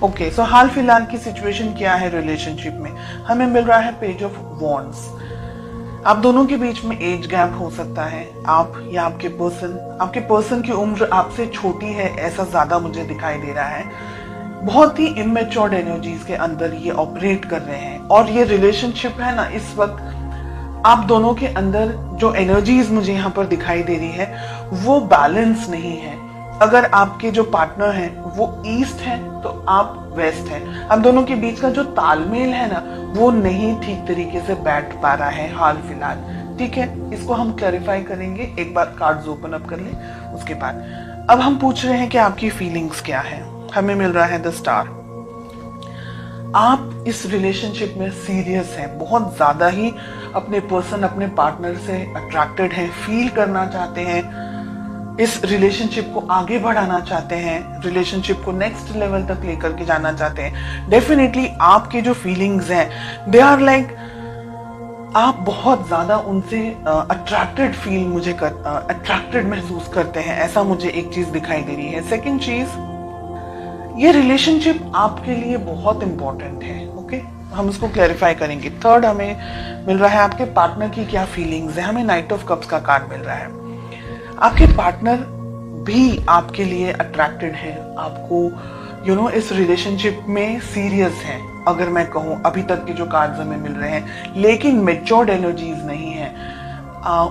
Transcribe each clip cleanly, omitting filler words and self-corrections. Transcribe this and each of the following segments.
Okay, सो हाल फिलहाल की situation क्या है रिलेशनशिप में? हमें मिल रहा है पेज ऑफ वॉन्ड्स। आप दोनों के बीच में एज गैप हो सकता है। आप या आपके पर्सन की उम्र आपसे छोटी है, ऐसा ज्यादा मुझे दिखाई दे रहा है। बहुत ही इमेच्योर्ड एनर्जीज के अंदर ये ऑपरेट कर रहे हैं, और ये रिलेशनशिप है ना, इस वक्त आप दोनों के अंदर जो एनर्जीज मुझे यहाँ पर दिखाई दे रही है वो बैलेंस नहीं है। अगर आपके जो पार्टनर हैं वो ईस्ट है तो आप वेस्ट हैं। हम दोनों के बीच का जो तालमेल है ना वो नहीं ठीक तरीके से बैठ पा रहा है हाल फिलहाल। ठीक है, इसको हम क्लैरिफाई करेंगे। एक बार कार्ड्स ओपन अप कर ले, उसके बाद अब हम पूछ रहे हैं कि आपकी फीलिंग्स क्या है। हमें मिल रहा है द स्टार। आप इस रिलेशनशिप में सीरियस हैं, बहुत ज्यादा ही अपने पार्टनर से अट्रैक्टेड हैं, फील करना चाहते हैं, इस रिलेशनशिप को आगे बढ़ाना चाहते हैं, रिलेशनशिप को नेक्स्ट लेवल तक लेकर के जाना चाहते हैं। डेफिनेटली आपके जो फीलिंग्स हैं दे आर लाइक, आप बहुत ज्यादा उनसे अट्रैक्टेड महसूस करते हैं, ऐसा मुझे एक चीज दिखाई दे रही है। सेकंड चीज, ये रिलेशनशिप आपके लिए बहुत इंपॉर्टेंट है। ओके, हम इसको क्लैरिफाई करेंगे। थर्ड, हमें मिल रहा है आपके पार्टनर की क्या फीलिंग्स है। हमें नाइट ऑफ कप्स का कार्ड मिल रहा है। आपके पार्टनर भी आपके लिए अट्रैक्टेड है, आपको इस रिलेशनशिप में सीरियस है। अगर मैं कहूं, अभी तक के जो कार्ड्स हमें मिल रहे हैं, लेकिन मेच्योर्ड एनर्जीज नहीं है।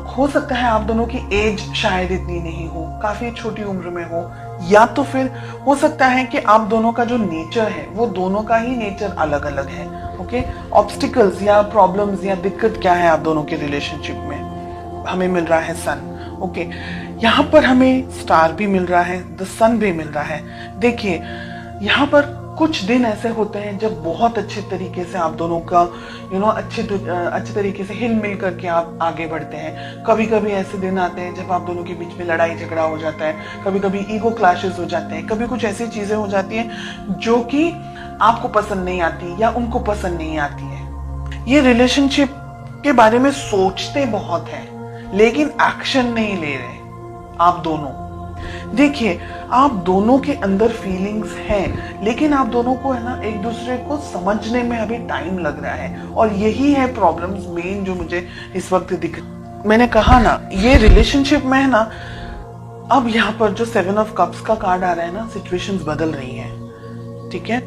हो सकता है आप दोनों की एज शायद इतनी नहीं हो, काफी छोटी उम्र में हो, या तो फिर हो सकता है कि आप दोनों का जो नेचर है वो दोनों का ही नेचर अलग अलग है। ओके, ऑब्स्टिकल्स या प्रॉब्लम्स या दिक्कत क्या है आप दोनों के रिलेशनशिप में? हमें मिल रहा है सन। ओके, यहाँ पर हमें स्टार भी मिल रहा है, द सन भी मिल रहा है। देखिए, यहाँ पर कुछ दिन ऐसे होते हैं जब बहुत अच्छे तरीके से आप दोनों का अच्छे तरीके से हिल मिल करके आप आगे बढ़ते हैं। कभी कभी ऐसे दिन आते हैं जब आप दोनों के बीच में लड़ाई झगड़ा हो जाता है, कभी कभी ईगो क्लैशेस हो जाते हैं, कभी कुछ ऐसी चीजें हो जाती हैं जो कि आपको पसंद नहीं आती या उनको पसंद नहीं आती है। ये रिलेशनशिप के बारे में सोचते बहुत हैं लेकिन एक्शन नहीं ले रहे आप दोनों। देखिए, आप दोनों के अंदर फीलिंग्स हैं, लेकिन आप दोनों को है ना एक दूसरे को समझने में अभी टाइम लग रहा है, और यही है प्रॉब्लम्स मेन जो मुझे इस वक्त दिख। मैंने कहा ना, ये रिलेशनशिप में है ना, अब यहाँ पर जो 7 ऑफ कप्स का कार्ड आ रहा है ना, सिचुएशंस बदल रही हैं। ठीक है,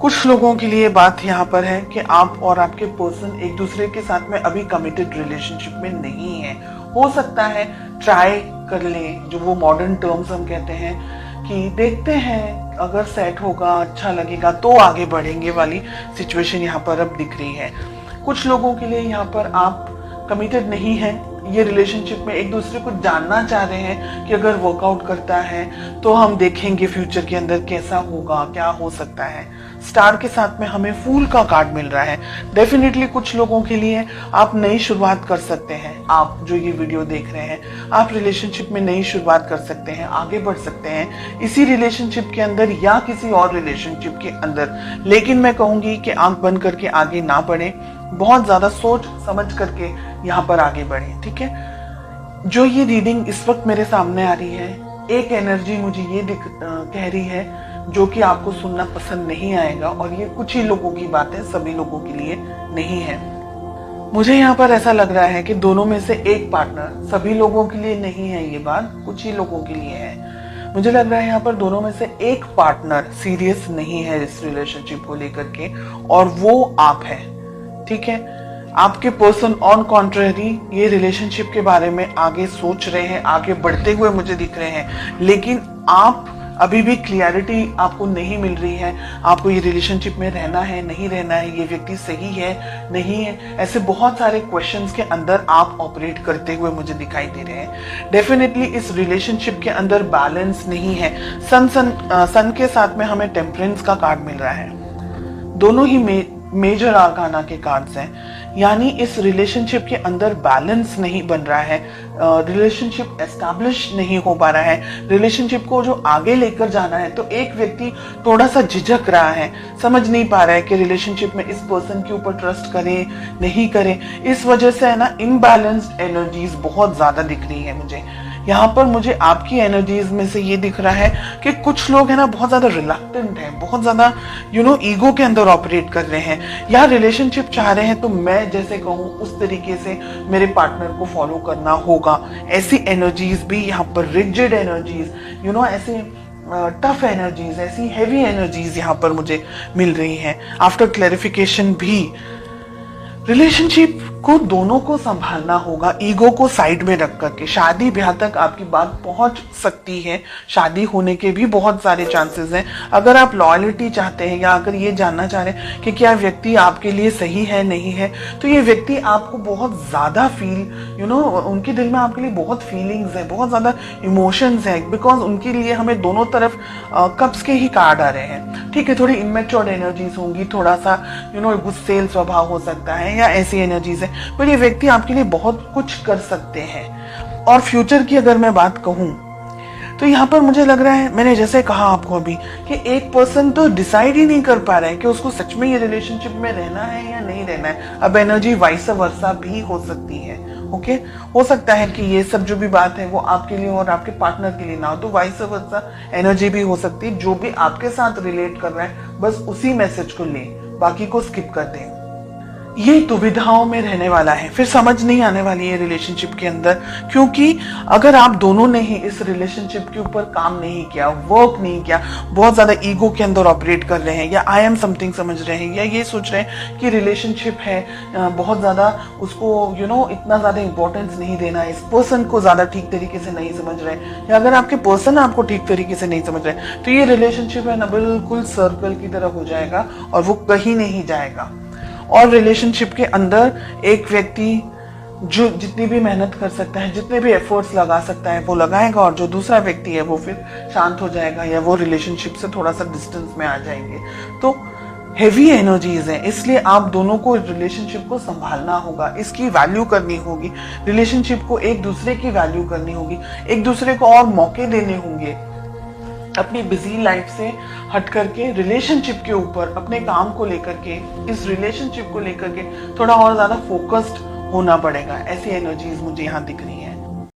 कुछ लोगों के लिए बात यहाँ पर है कि आप और आपके पर्सन एक दूसरे के साथ में अभी कमिटेड रिलेशनशिप में नहीं है। हो सकता है ट्राई कर ले, जो वो मॉडर्न टर्म्स हम कहते हैं कि देखते हैं अगर सेट होगा, अच्छा लगेगा तो आगे बढ़ेंगे वाली सिचुएशन यहाँ पर अब दिख रही है। कुछ लोगों के लिए यहाँ पर आप कमिटेड नहीं है, ये रिलेशनशिप में एक दूसरे को जानना चाह रहे हैं कि अगर वर्कआउट करता है तो हम देखेंगे फ्यूचर के अंदर कैसा होगा, क्या हो सकता है। स्टार के साथ में हमें फूल का कार्ड मिल रहा है। डेफिनेटली कुछ लोगों के लिए आप नई शुरुआत कर सकते हैं। आप जो ये वीडियो देख रहे हैं, आप रिलेशनशिप में नई शुरुआत कर सकते हैं, आगे बढ़ सकते हैं इसी रिलेशनशिप के अंदर या किसी और रिलेशनशिप के अंदर। लेकिन मैं कहूंगी कि आंख बंद करके आगे ना बढ़े, बहुत ज्यादा सोच समझ करके यहाँ पर आगे बढ़े। ठीक है, जो ये रीडिंग इस वक्त मेरे सामने आ रही है, एक एनर्जी मुझे ये कह रही है जो कि आपको सुनना पसंद नहीं आएगा, और ये कुछ ही लोगों की बात है, सभी लोगों के लिए नहीं है। मुझे यहाँ पर ऐसा लग रहा है कि दोनों में से एक पार्टनर, सभी लोगों के लिए नहीं है ये बात, कुछ ही लोगों के लिए है। मुझे लग रहा है यहाँ पर दोनों में से एक पार्टनर सीरियस नहीं है इस रिलेशनशिप को लेकर के, और वो आप है। ठीक है, आपके पर्सन ऑन कॉन्ट्रेरी ये रिलेशनशिप के बारे में आगे सोच रहे हैं, आगे बढ़ते हुए मुझे दिख रहे हैं, लेकिन आप अभी भी क्लियरिटी आपको नहीं मिल रही है। आपको ये रिलेशनशिप में रहना है, नहीं रहना है, ये व्यक्ति सही है, नहीं है, ऐसे बहुत सारे क्वेश्चंस के अंदर आप ऑपरेट करते हुए मुझे दिखाई दे रहे हैं। डेफिनेटली इस रिलेशनशिप के अंदर बैलेंस नहीं है। सन के साथ में हमें टेम्परेंस का कार्ड मिल रहा है। दोनों ही मेजर आर्काना के कार्ड्स हैं, यानी इस रिलेशनशिप के अंदर बैलेंस नहीं बन रहा है, रिलेशनशिप एस्टैब्लिश नहीं हो पा रहा है। रिलेशनशिप को जो आगे लेकर जाना है तो एक व्यक्ति थोड़ा सा झिझक रहा है, समझ नहीं पा रहा है कि रिलेशनशिप में इस पर्सन के ऊपर ट्रस्ट करें नहीं करें। इस वजह से है ना इम्बैलेंस्ड एनर्जीज बहुत ज्यादा दिख रही है मुझे। यहाँ पर मुझे आपकी एनर्जीज में से ये दिख रहा है कि कुछ लोग है ना बहुत ज्यादा रिलक्टेंट हैं, बहुत ज्यादा ईगो के अंदर ऑपरेट कर रहे हैं, या रिलेशनशिप चाह रहे हैं तो मैं जैसे कहूँ उस तरीके से मेरे पार्टनर को फॉलो करना होगा। ऐसी एनर्जीज भी यहाँ पर, रिजिड एनर्जीज, ऐसे टफ एनर्जीज, ऐसी हेवी एनर्जीज यहाँ पर मुझे मिल रही हैं। आफ्टर क्लैरिफिकेशन भी रिलेशनशिप को दोनों को संभालना होगा, ईगो को साइड में रख करके। शादी ब्याह तक आपकी बात पहुंच सकती है, शादी होने के भी बहुत सारे चांसेस हैं। अगर आप लॉयल्टी चाहते हैं या अगर ये जानना चाह रहे हैं कि क्या व्यक्ति आपके लिए सही है नहीं है, तो ये व्यक्ति आपको बहुत ज्यादा उनके दिल में आपके लिए बहुत फीलिंग्स है, बहुत ज्यादा इमोशंस है, बिकॉज उनके लिए हमें दोनों तरफ कप्स के ही कार्ड आ रहे हैं। ठीक है, थोड़ी इमेच्योर एनर्जीज होंगी, थोड़ा सा गुस्सेल स्वभाव हो सकता है या ऐसी एनर्जीज है, पर ये व्यक्ति आपके लिए बहुत कुछ कर सकते हैं। और फ्यूचर की अगर मैं बात कहूं तो यहाँ पर मुझे लग रहा है, मैंने जैसे कहा आपको अभी, कि एक पर्सन तो डिसाइड ही नहीं कर पा रहा है कि उसको सच में ये रिलेशनशिप में रहना है या नहीं रहना है। अब एनर्जी वाइस वर्सा भी हो सकती है। ओके, हो सकता है कि ये सब जो भी बात है वो आपके लिए और आपके पार्टनर के लिए ना हो, तो वाइस वर्सा एनर्जी भी हो सकती है। जो भी आपके साथ रिलेट कर रहा है बस उसी मैसेज को ले, बाकी को स्किप कर दें। ये दुविधाओं में रहने वाला है, फिर समझ नहीं आने वाली है रिलेशनशिप के अंदर, क्योंकि अगर आप दोनों ने ही इस रिलेशनशिप के ऊपर काम नहीं किया, वर्क नहीं किया, बहुत ज्यादा ईगो के अंदर ऑपरेट कर रहे हैं, या आई एम समथिंग समझ रहे हैं, या ये सोच रहे हैं कि रिलेशनशिप है, बहुत ज्यादा उसको इतना ज्यादा इंपॉर्टेंस नहीं देना, इस पर्सन को ज्यादा ठीक तरीके से नहीं समझ रहे, या अगर आपके पर्सन आपको ठीक तरीके से नहीं समझ रहे, तो ये रिलेशनशिप है ना बिल्कुल सर्कल की तरह हो जाएगा और वो कहीं नहीं जाएगा। और रिलेशनशिप के अंदर एक व्यक्ति जो जितनी भी मेहनत कर सकता है, जितने भी एफर्ट्स लगा सकता है वो लगाएगा, और जो दूसरा व्यक्ति है वो फिर शांत हो जाएगा या वो रिलेशनशिप से थोड़ा सा डिस्टेंस में आ जाएंगे। तो हेवी एनर्जीज हैं, इसलिए आप दोनों को रिलेशनशिप को संभालना होगा, इसकी वैल्यू करनी होगी, रिलेशनशिप को एक दूसरे की वैल्यू करनी होगी, एक दूसरे को और मौके देने होंगे, अपनी बिजी लाइफ से हट करके रिलेशनशिप के ऊपर, अपने काम को लेकर के, इस रिलेशनशिप को लेकर के थोड़ा और ज्यादा फोकस्ड होना पड़ेगा। ऐसी एनर्जीज मुझे यहाँ दिख रही है।